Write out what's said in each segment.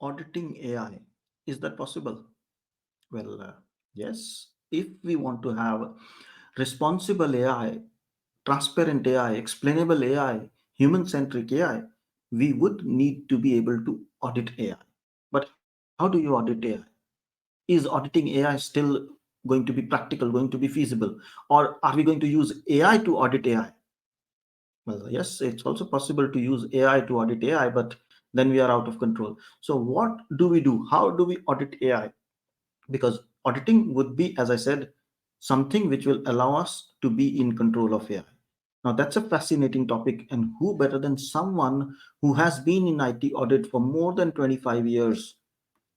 auditing AI. Is that possible? Well, yes. If we want to have responsible AI, transparent AI, explainable AI, human centric AI, we would need to be able to audit AI. But how do you audit AI? Is auditing AI still going to be practical, going to be feasible? Or are we going to use AI to audit AI? Well, yes, it's also possible to use AI to audit AI, but then we are out of control. So, what do we do? How do we audit AI? Because auditing would be, as I said, something which will allow us to be in control of AI. Now, that's a fascinating topic, and who better than someone who has been in IT audit for more than 25 years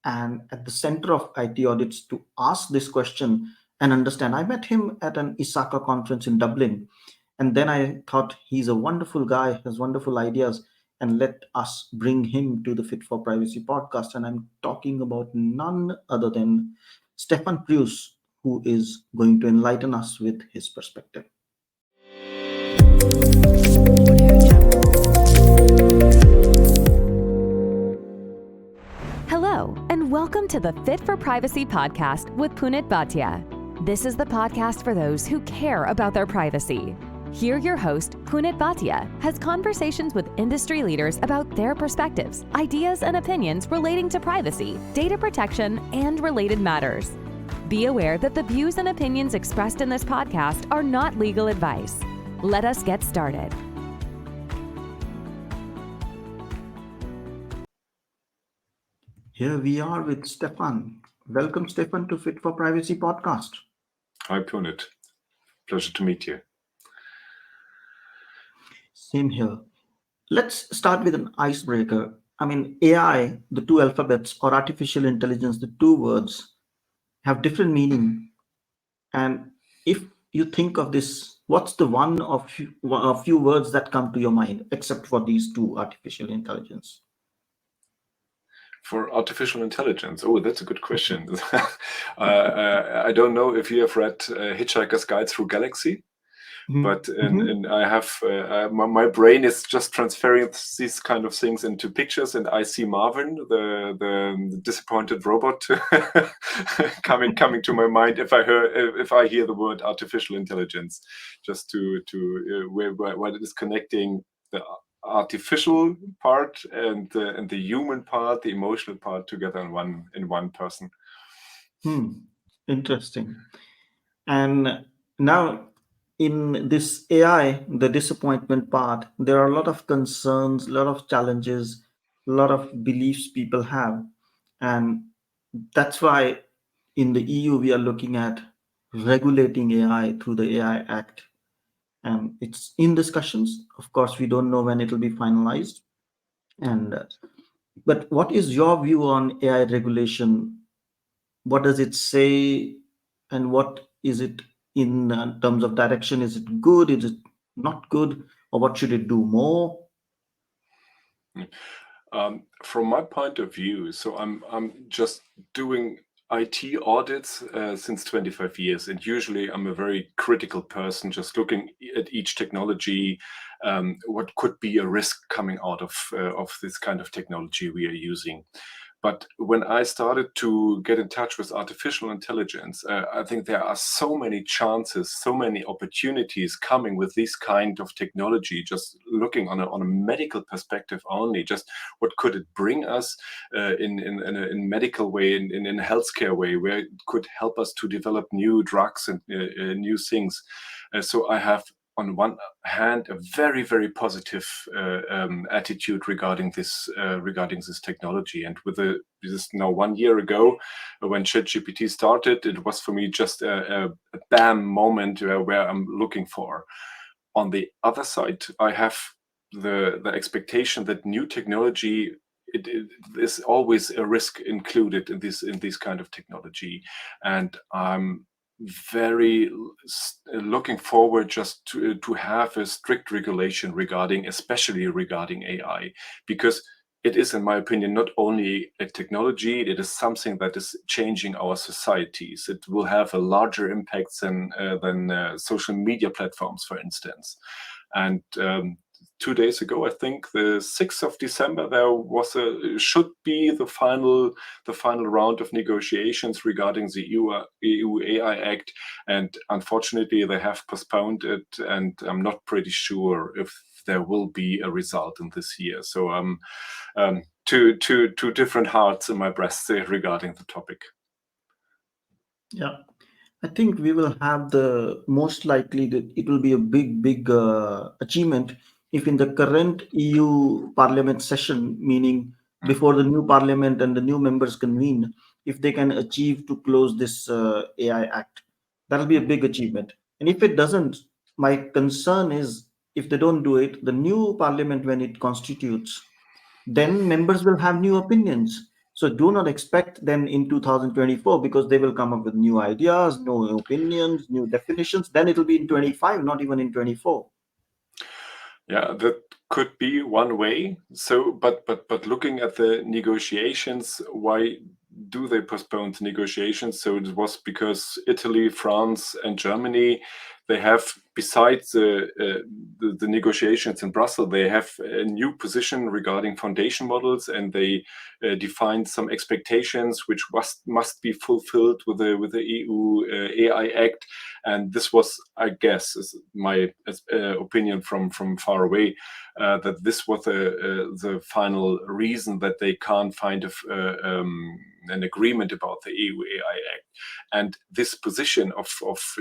and at the center of IT audits to ask this question and understand. I met him at an ISACA conference in Dublin, and then I thought he's a wonderful guy, has wonderful ideas, and let us bring him to the Fit for Privacy podcast. And I'm talking about none other than Stefan Preuss, who is going to enlighten us with his perspective. Hello, and welcome to the Fit for Privacy podcast with Punit Bhatia. This is the podcast for those who care about their privacy. Here, your host, Punit Bhatia, has conversations with industry leaders about their perspectives, ideas, and opinions relating to privacy, data protection, and related matters. Be aware that the views and opinions expressed in this podcast are not legal advice. Let us get started. Here we are with Stefan. Welcome, Stefan, to Fit for Privacy podcast. Hi, Punit. Pleasure to meet you. Same here. Let's start with an icebreaker. I mean, AI, the two alphabets, or artificial intelligence, the two words, have different meaning. And if you think of this, what's the one of a few words that come to your mind, except for these two, artificial intelligence? For artificial intelligence, oh, that's a good question. I don't know if you have read Hitchhiker's Guide Through Galaxy, but I have my brain is just transferring these kind of things into pictures, and I see Marvin, the disappointed robot, coming to my mind if I hear the word artificial intelligence, just to where it is connecting the artificial part and the human part, the emotional part together in one person. Interesting. And now, in this AI, the disappointment part, there are a lot of concerns, a lot of challenges, a lot of beliefs people have. And that's why in the EU, we are looking at regulating AI through the AI Act. And it's in discussions. Of course, we don't know when it will be finalized. And but what is your view on AI regulation? What does it say, and what is it in terms of direction? Is it good? Is it not good? Or what should it do more? From my point of view, so I'm just doing IT audits since 25 years, and usually I'm a very critical person, just looking at each technology, what could be a risk coming out of this kind of technology we are using. But when I started to get in touch with artificial intelligence, I think there are so many chances, so many opportunities coming with this kind of technology. Just looking on a medical perspective only, just what could it bring us in medical way, in a healthcare way, where it could help us to develop new drugs and new things. So I have, on one hand, a very, very positive attitude regarding this technology. And with this now 1 year ago, when ChatGPT started, it was for me just a bam moment where I'm looking for. On the other side, I have the expectation that new technology, it is always a risk included in this kind of technology, and I'm very looking forward just to have a strict regulation especially regarding AI, because it is, in my opinion, not only a technology, it is something that is changing our societies. It will have a larger impact than social media platforms, for instance. And 2 days ago, I think the 6th of December, there was should be the final round of negotiations regarding the EU AI Act, and unfortunately they have postponed it, and I'm not pretty sure if there will be a result in this year. So two different hearts in my breast regarding the topic. Yeah. I think we will have the most likely that it will be a big achievement if in the current EU Parliament session, meaning before the new Parliament and the new members convene, if they can achieve to close this AI Act, that'll be a big achievement. And if it doesn't, my concern is if they don't do it, the new Parliament when it constitutes, then members will have new opinions. So do not expect them in 2024 because they will come up with new ideas, new opinions, new definitions. Then it'll be in 25, not even in 24. Yeah, that could be one way. So, but looking at the negotiations, why do they postpone the negotiations? So it was because Italy, France, and Germany, they have, besides the negotiations in Brussels, they have a new position regarding foundation models, and they defined some expectations which must be fulfilled with the EU AI Act. And this was, I guess, is my opinion from far away, that this was the final reason that they can't find an agreement about the EU AI Act. And this position of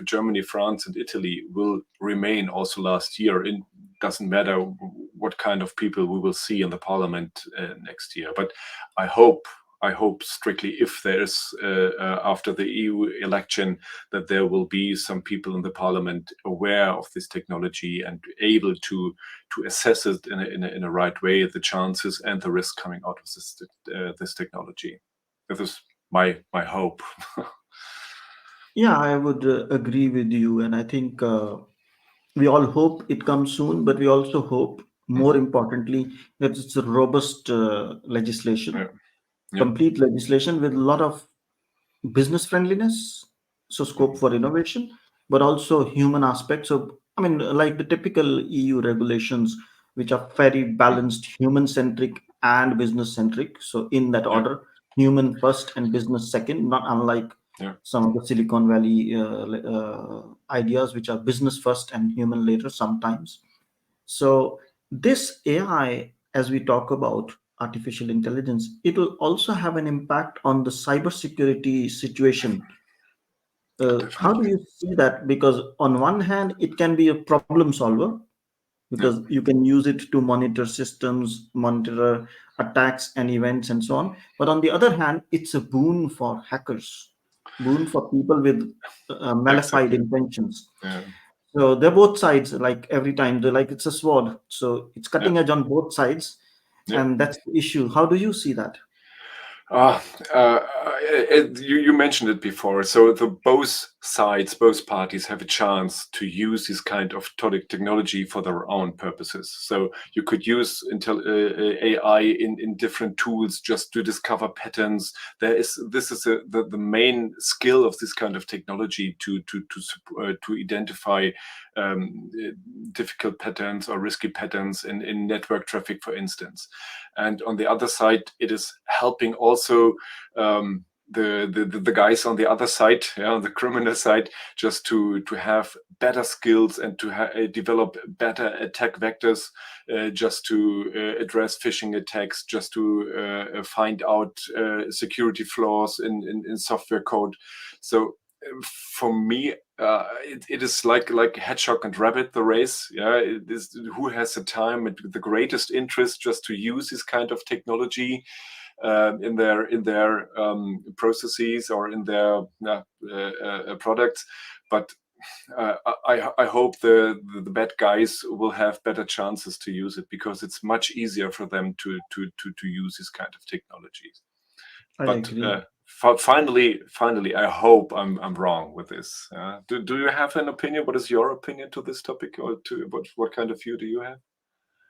Germany, France, and Italy will remain also last year. It doesn't matter what kind of people we will see in the parliament next year. But I hope strictly, if there is after the EU election, that there will be some people in the parliament aware of this technology and able to assess it in a right way, the chances and the risk coming out of this technology. This is my hope. Yeah, I would agree with you. And I think we all hope it comes soon, but we also hope, more importantly, that it's a robust legislation, Yeah. Yeah. complete legislation with a lot of business friendliness, so scope for innovation, but also human aspects. So, I mean, like the typical EU regulations, which are very balanced, human centric and business centric. So, in that Yeah. order, human first and business second, not unlike Yeah. some of the Silicon Valley ideas, which are business first and human later sometimes. So, this AI, as we talk about artificial intelligence, it will also have an impact on the cybersecurity situation. How do Definitely. you see that? Because on one hand, it can be a problem solver because Yeah. you can use it to monitor systems, monitor attacks and events and so on. But on the other hand, it's a boon for hackers, boon for people with malified Exactly. intentions. Yeah. So they're both sides. Like every time, they're like it's a sword. So it's Yeah. cutting edge on both sides, Yeah. and that's the issue. How do you see that? Ah, you mentioned it before. So both sides, both parties have a chance to use this kind of technology for their own purposes. So you could use AI in different tools just to discover patterns. This is the main skill of this kind of technology to identify difficult patterns or risky patterns in network traffic, for instance. And on the other side, it is helping also the guys on the other side, on the criminal side, just to have better skills and to develop better attack vectors, just to address phishing attacks, just to find out security flaws in software code. So for me, it is like hedgehog and rabbit, the race. Yeah, it is who has the time and the greatest interest just to use this kind of technology in their processes or in their products. But I hope the bad guys will have better chances to use it, because it's much easier for them to use this kind of technologies. I But agree. finally, I hope I'm wrong with this. Do you have an opinion? What is your opinion to this topic, or to what kind of view do you have?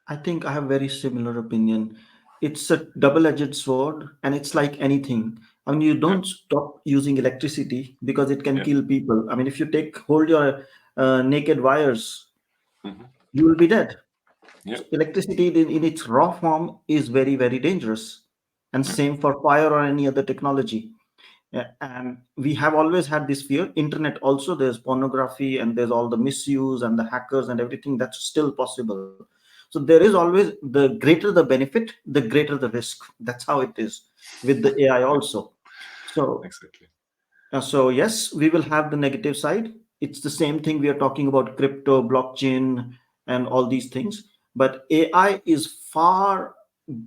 I think I have very similar opinion. It's a double-edged sword, and it's like anything. I mean, you Yeah, don't stop using electricity because it can yeah, kill people. I mean, if you hold your naked wires, hmm you will be dead. Yeah. So electricity in its raw form is very, very dangerous. And Yeah. same for fire or any other technology. And we have always had this fear. Internet also, there's pornography and there's all the misuse and the hackers and everything that's still possible. So there is always, the greater the benefit, the greater the risk. That's how it is with the AI Yeah. also. So Exactly. so yes, we will have the negative side. It's the same thing we are talking about crypto, blockchain, and all these things. But AI is far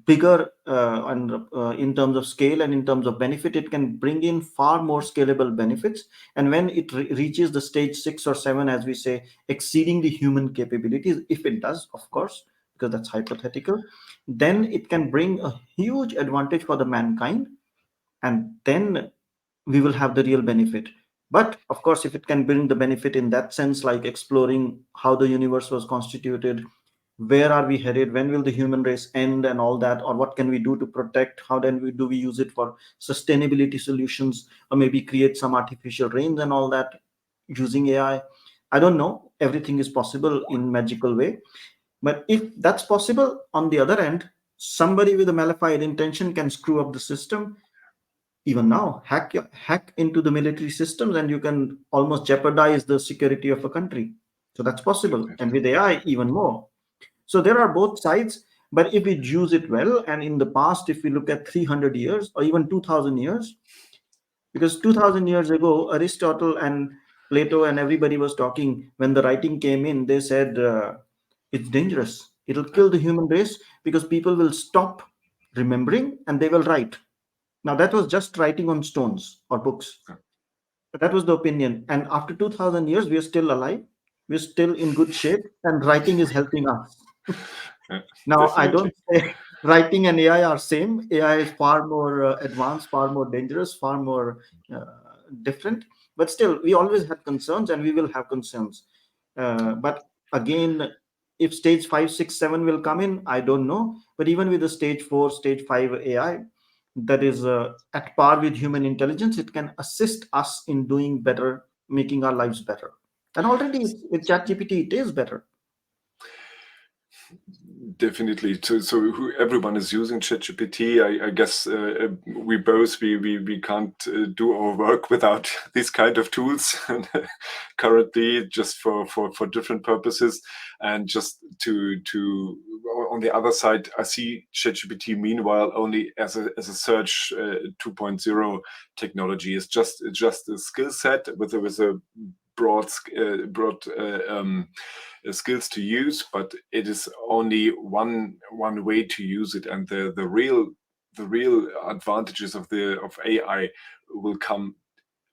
bigger and in terms of scale and in terms of benefit. It can bring in far more scalable benefits. And when it reaches the stage 6 or 7, as we say, exceeding the human capabilities, if it does, of course, because that's hypothetical, then it can bring a huge advantage for the mankind, and then we will have the real benefit. But of course, if it can bring the benefit in that sense, like exploring how the universe was constituted, where are we headed, when will the human race end, and all that, or what can we do to protect, how then we do we use it for sustainability solutions, or maybe create some artificial rains and all that using AI. I don't know, everything is possible in magical way. But if that's possible, on the other end, somebody with a malified intention can screw up the system. Even now, hack into the military systems, and you can almost jeopardize the security of a country. So that's possible, and Definitely. with AI even more. So there are both sides. But if we use it well, and in the past, if we look at 300 years or even 2000 years, because 2000 years ago, Aristotle and Plato and everybody was talking, when the writing came in, they said it's dangerous, it'll Yeah. kill the human race, because people will stop remembering and they will write. Now, that was just writing on stones or books. Yeah. That was the opinion. And after 2000 years, we are still alive. We're still in good shape, and writing is helping us. Yeah. Now, I Definitely. don't say writing and AI are same. AI is far more advanced, far more dangerous, far more uh, different. But still, we always had concerns, and we will have concerns. But again, if stage 5, 6, 7 will come in, I don't know. But even with the stage 4, stage 5 AI, that is at par with human intelligence, it can assist us in doing better, making our lives better. And already with ChatGPT, it is better. Definitely. So everyone is using ChatGPT. I guess we can't do our work without these kind of tools currently, just for different purposes. And just to on the other side, I see ChatGPT meanwhile only as a search 2.0 technology. It's just a skill set with a broad skills to use, but it is only one way to use it, and the real advantages of AI will come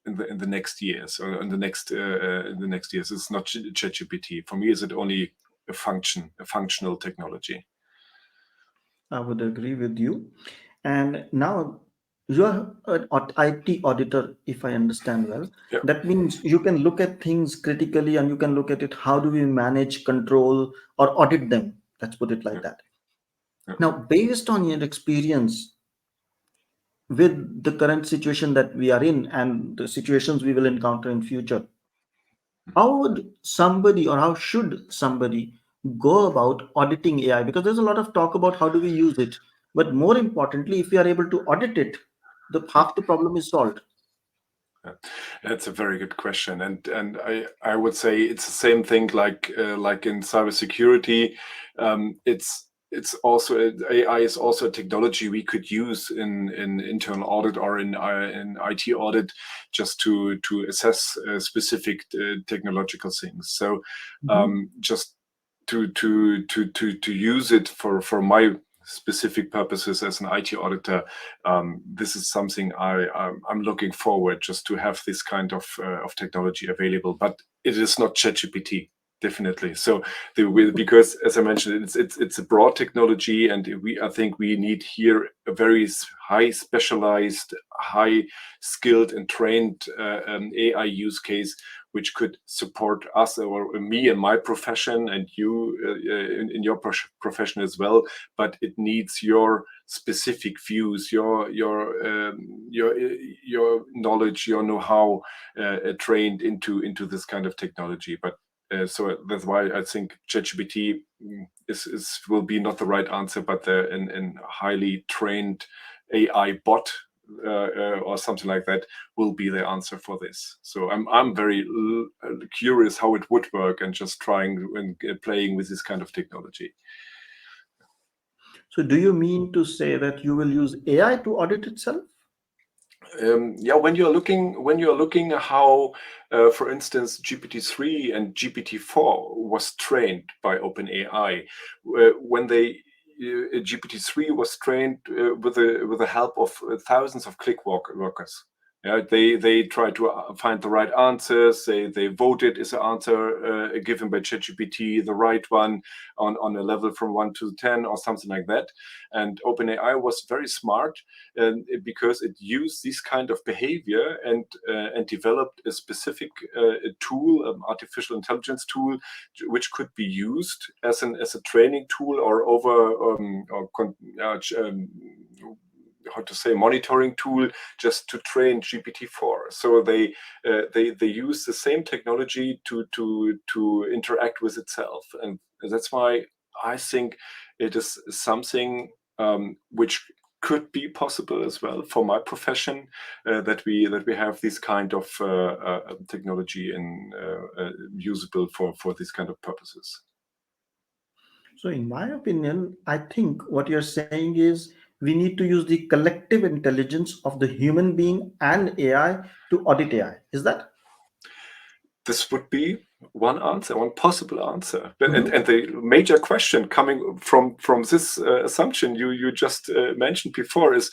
in the next years, or in the next years. It's not ChatGPT. For me, is it only a functional technology? I would agree with you. And now you're an IT auditor, if I understand well. Yeah. That means you can look at things critically, and you can look at it. How do we manage, control, or audit them? Let's put it Yeah. like that. Yeah. Now, based on your experience with the current situation that we are in and the situations we will encounter in future, how would somebody, or how should somebody go about auditing AI? Because there's a lot of talk about how do we use it, but more importantly, if we are able to audit it, the half the problem is solved. Yeah. That's a very good question, and I would say it's the same thing like in cybersecurity. It's also AI is also a technology we could use in internal audit or in IT audit, just to assess specific technological things. So Mhm. just to use it for my specific purposes as an IT auditor, this is something I'm looking forward, just to have this kind of technology available. But it is not ChatGPT, definitely. So because, as I mentioned, it's a broad technology, and I think we need here a very high specialized, high skilled and trained AI use case, which could support us, or me in my profession, and you in your profession as well. But it needs your specific views, your knowledge, your know-how trained into this kind of technology. But So that's why I think ChatGPT will be not the right answer, but an highly trained AI bot or something like that will be the answer for this. So I'm very curious how it would work, and just trying and playing with this kind of technology. So do you mean to say that you will use AI to audit itself? Yeah, when you're looking how, for instance, GPT-3 and GPT-4 was trained by OpenAI, when GPT-3 was trained with the help of thousands of workers. Yeah, they try to find the right answers. They voted is the answer given by ChatGPT the right one on a level from 1 to 10 or something like that. And OpenAI was very smart, because it used this kind of behavior and developed a specific tool, an artificial intelligence tool, which could be used as a training tool or how to say, monitoring tool, just to train GPT-4. So they use the same technology to interact with itself, and that's why I think it is something which could be possible as well for my profession, that we have this kind of technology and usable for these kind of purposes. So in my opinion, I think what you're saying is we need to use the collective intelligence of the human being and AI to audit AI. Is that? This would be one answer, one possible answer. And Mhm. the major question coming from this assumption you just mentioned before is,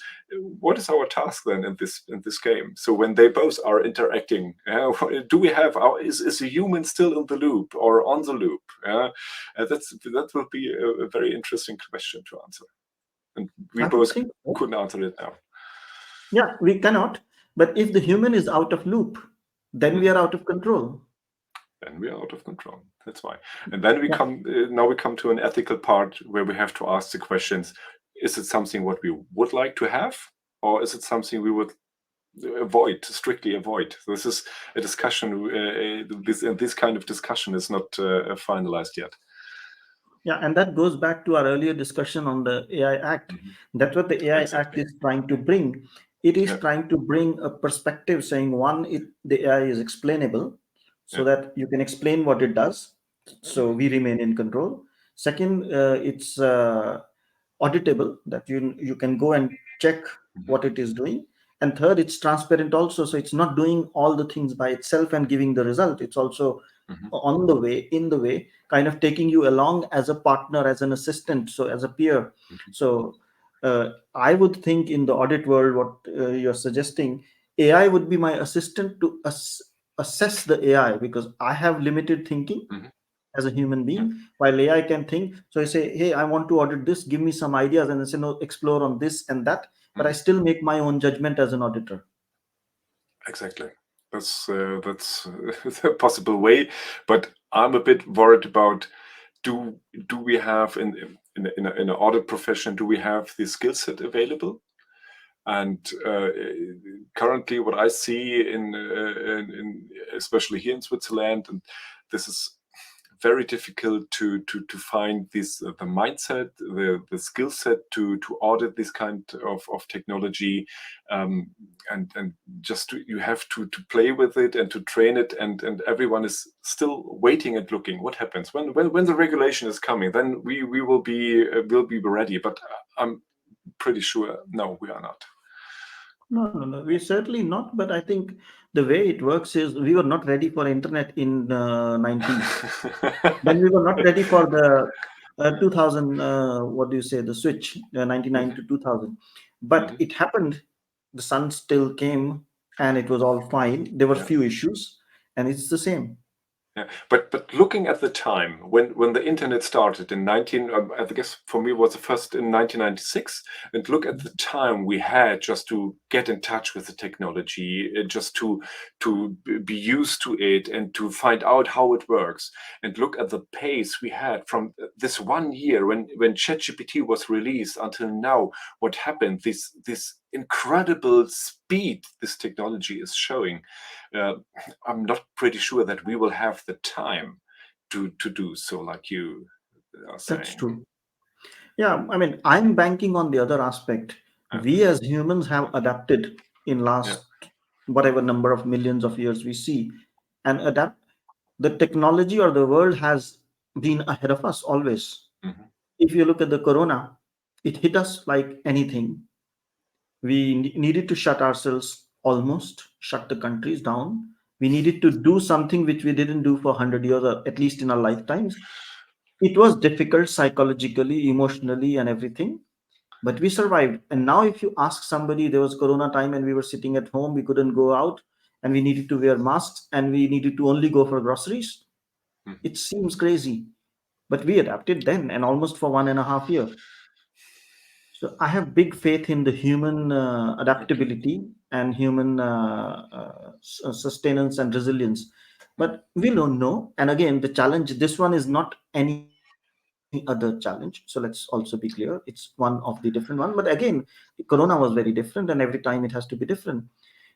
what is our task then in this game? So when they both are interacting, do we have is a human still in the loop or on the loop? That will be a very interesting question to answer, and we I would both think so. couldn't answer it now. Yeah, we cannot. But if the human is out of loop, then we Mhm. are out of control. Then we are out of control. That's why. And then Yeah. now we come to an ethical part where we have to ask the questions: is it something what we would like to have, or is it something we would strictly avoid? So this is a discussion. This kind of discussion is not finalized yet. Yeah, and that goes back to our earlier discussion on the AI Act. Mhm. That's what the AI Act Exactly. is trying to bring. It is Yeah. trying to bring a perspective saying, one, the AI is explainable so Yeah. that you can explain what it does. So we remain in control. Second, it's auditable, that you can go and check Mhm. what it is doing. And third, it's transparent also. So it's not doing all the things by itself and giving the result. It's also Mhm. on the way, in the way, kind of taking you along as a partner, as an assistant, so as a peer. Mhm. So I would think in the audit world, what you're suggesting, AI would be my assistant to assess the AI, because I have limited thinking Mhm. as a human Yeah. being, while AI can think. So I say, hey, I want to audit this, give me some ideas, and I say, no, explore on this and that. But I Mhm. still make my own judgment as an auditor. Exactly. That's a possible way, but I'm a bit worried about, do we have in an audit profession, do we have the skill set available? And currently, what I see in especially here in Switzerland, and this is very difficult to find this the mindset, the skill set to audit this kind of technology, and just you have to play with it and to train it, and everyone is still waiting and looking what happens when the regulation is coming. Then we will be ready, but I'm pretty sure no, we are not. No, no, no. We're certainly not. But I think the way it works is we were not ready for internet in 90s. Then we were not ready for the 2000. What do you say? The switch, 99 Mhm, to 2000. But mhm. it happened. The sun still came, and it was all fine. There were Yeah. few issues, and it's the same. Yeah, but looking at the time when the internet started in 19, I guess for me was the first in 1996, and look at the time we had just to get in touch with the technology, just to be used to it and to find out how it works, and look at the pace we had from this 1 year when ChatGPT was released until now. What happened? This incredible speed this technology is showing. Uh, I'm not pretty sure that we will have the time to do so, like you are That's saying. true. Yeah, I mean, I'm banking on the other aspect. Yeah, We as humans have adapted in yeah, last whatever number of millions of years we see, and adapt. The technology or the world has been ahead of us always. hmm, If you look at the corona, it hit us like anything. We needed to shut ourselves, almost shut the countries down. We needed to do something which we didn't do for 100 years, or at least in our lifetimes. It was difficult psychologically, emotionally, and everything, but we survived. And now if you ask somebody, there was corona time and we were sitting at home, we couldn't go out, and we needed to wear masks, and we needed to only go for groceries. hmm, It seems crazy, but we adapted then, and almost for 1.5 year. So I have big faith in the human okay. adaptability and human sustenance and resilience. But we don't know. And again, the challenge, this one is not any other challenge. So let's also be clear. It's one of the different one. But again, Corona was very different, and every time it has to be different.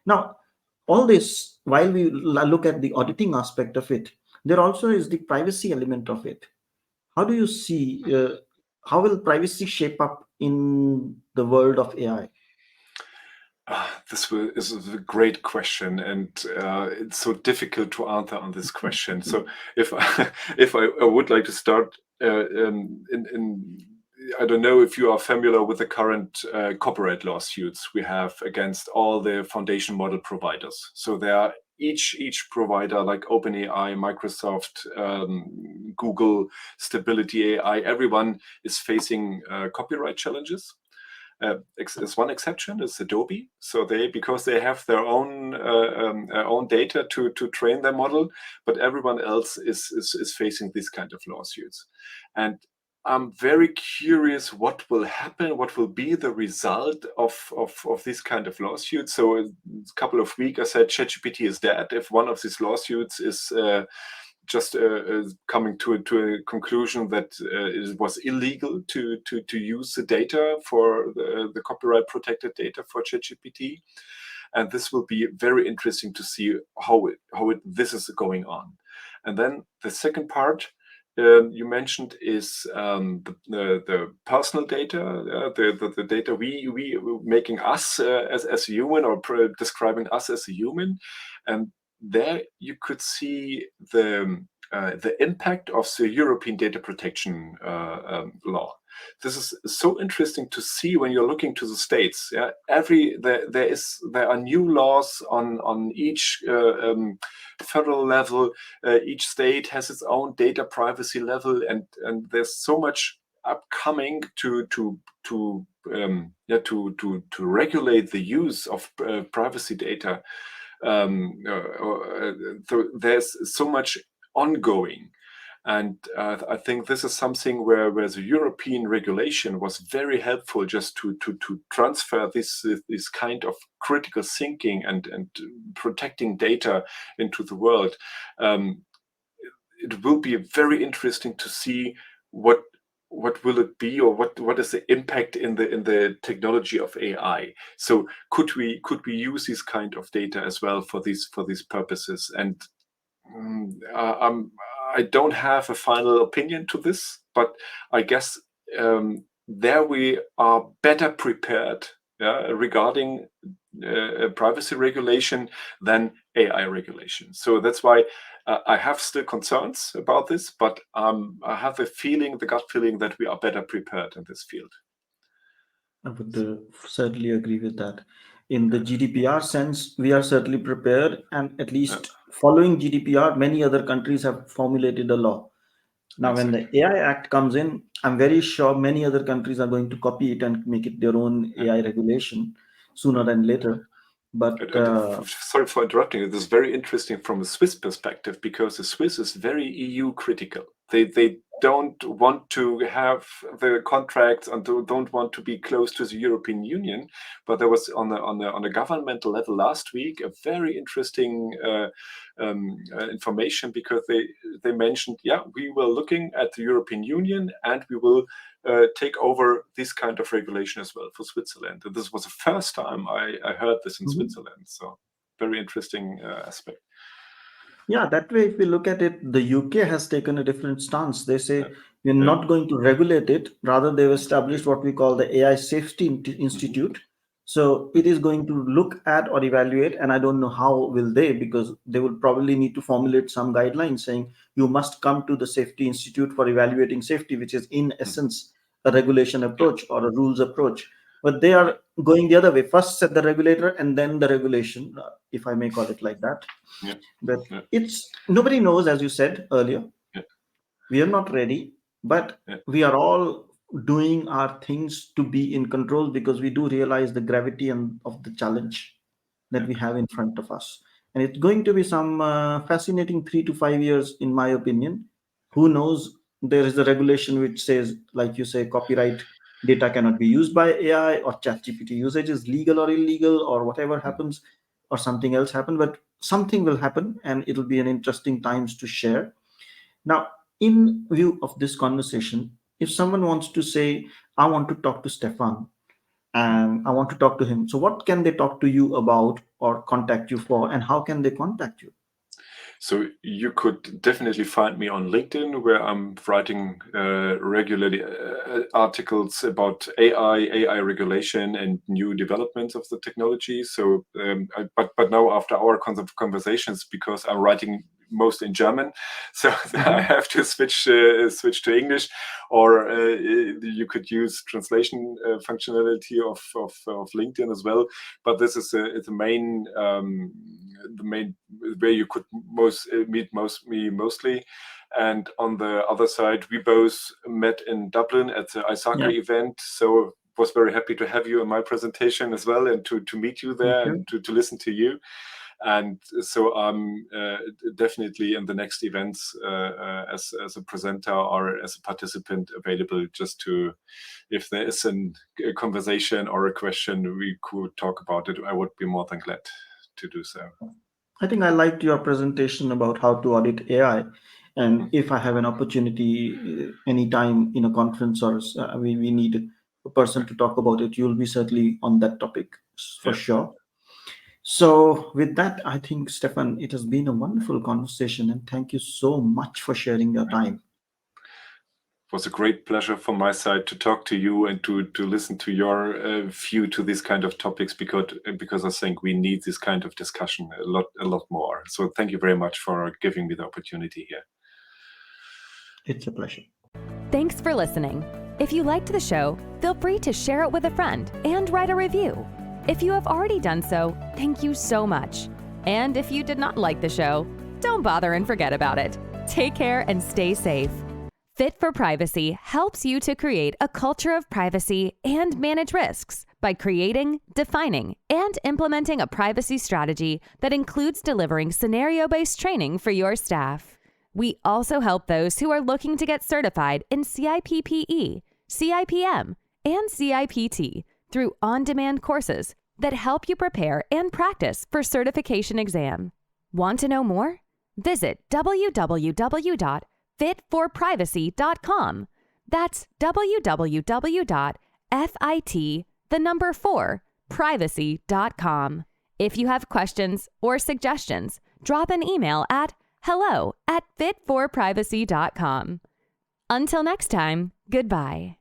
Now, all this, while we look at the auditing aspect of it, there also is the privacy element of it. How do you see, how will privacy shape up in the world of AI? Is a great question, and it's so difficult to answer on this question. So, if I would like to start in I don't know if you are familiar with the current copyright lawsuits we have against all the foundation model providers. So there are each provider like OpenAI, Microsoft, Google, Stability AI. Everyone is facing copyright challenges. As one exception is Adobe. So because they have their own data to train their model, but everyone else is facing these kind of lawsuits. And I'm very curious what will happen, what will be the result of this kind of lawsuit. So a couple of weeks I said ChatGPT is dead. If one of these lawsuits is just coming to a conclusion that it was illegal to use the data for the copyright protected data for ChatGPT, and this will be very interesting to see how this is going on. And then the second part you mentioned is the personal data, the data we making us as a human, or describing us as a human, and there you could see the impact of the European data protection law. This is so interesting to see when you're looking to the states. Yeah, there are new laws on each federal level. Each state has its own data privacy level, and there's so much upcoming to regulate the use of privacy data. So there's so much ongoing. And I think this is something where the European regulation was very helpful, just to transfer this kind of critical thinking and protecting data into the world. It will be very interesting to see what will it be, or what is the impact in the technology of AI. So could we use this kind of data as well for these purposes? And I don't have a final opinion to this, but I guess there we are better prepared, regarding privacy regulation than AI regulation. So that's why I have still concerns about this, but I have the gut feeling that we are better prepared in this field. I would certainly agree with that. In the GDPR sense, we are certainly prepared, and at Yeah, least following GDPR, many other countries have formulated a law. Now, when the exactly. AI Act comes in, I'm very sure many other countries are going to copy it and make it their own Yeah, AI regulation sooner yeah. than later. But Sorry for interrupting you. This is very interesting from a Swiss perspective, because the Swiss is very EU critical. They don't want to have the contracts and don't want to be close to the European Union. But there was on a governmental level last week a very interesting information, because they mentioned, yeah, we were looking at the European Union and we will take over this kind of regulation as well for Switzerland. And this was the first time I heard this in mhm. Switzerland. So very interesting aspect. Yeah, that way, if we look at it, the UK has taken a different stance. They Yeah, say we're yeah, not going to regulate it. Rather, they've exactly. established what we call the AI Safety Hmm. Institute. So it is going to look at or evaluate, and I don't know how will they, because they will probably need to formulate some guidelines saying you must come to the Safety Institute for evaluating safety, which is in Hmm. essence a regulation Yeah, approach or a rules approach. But they yeah, are going the other way. First set the regulator and then the regulation, if I may call it like that. yeah, But yeah, it's nobody knows, as you said earlier. yeah, We are not ready, but yeah, we are all doing our things to be in control because we do realize the gravity and of the challenge that yeah, we have in front of us. And it's going to be some fascinating 3 to 5 years, in my opinion. Who knows? There is a regulation which says, like you say, copyright data cannot be used by AI, or ChatGPT usage is legal or illegal, or whatever mm, happens, or something else happen. But something will happen, and it'll be an interesting times to share. Now, in view of this conversation, if someone wants to say, I want to talk to Stefan mm. and I want to talk to him, so what can they talk to you about or contact you for, and how can they contact you? So you could definitely find me on LinkedIn, where I'm writing regularly articles about AI regulation, and new developments of the technology. So, but now after our conversations, because I'm writing most in German, so I Mhm. have to switch to English, or you could use translation functionality of LinkedIn as well. But this is the main where you could meet me mostly. And on the other side, we both met in Dublin at the ISACA Yeah, event. So was very happy to have you in my presentation as well, and to meet you thank there, and you. to listen to you. And so I'm definitely in the next events as a presenter or as a participant available, just to, if there is a conversation or a question we could talk about it, I would be more than glad to do so. I think I liked your presentation about how to audit AI. And Mhm. if I have an opportunity anytime in a conference, or we need a person Yeah, to talk about it, you'll be certainly on that topic for yeah. sure. So, with that, I think, Stefan, it has been a wonderful conversation, and thank you so much for sharing your Yeah. time. It was a great pleasure from my side to talk to you, and to listen to your view to these kind of topics, because I think we need this kind of discussion a lot more. So thank you very much for giving me the opportunity here. It's a pleasure. Thanks for listening. If you liked the show, feel free to share it with a friend and write a review. If you have already done so, thank you so much. And if you did not like the show, don't bother and forget about it. Take care and stay safe. Fit for Privacy helps you to create a culture of privacy and manage risks by creating, defining, and implementing a privacy strategy that includes delivering scenario-based training for your staff. We also help those who are looking to get certified in CIPPE, CIPM, and CIPT through on-demand courses that help you prepare and practice for certification exam. Want to know more? Visit www.fit4privacy.com. That's www.fit4privacy.com. If you have questions or suggestions, drop an email at hello@fit4privacy.com. Until next time, goodbye.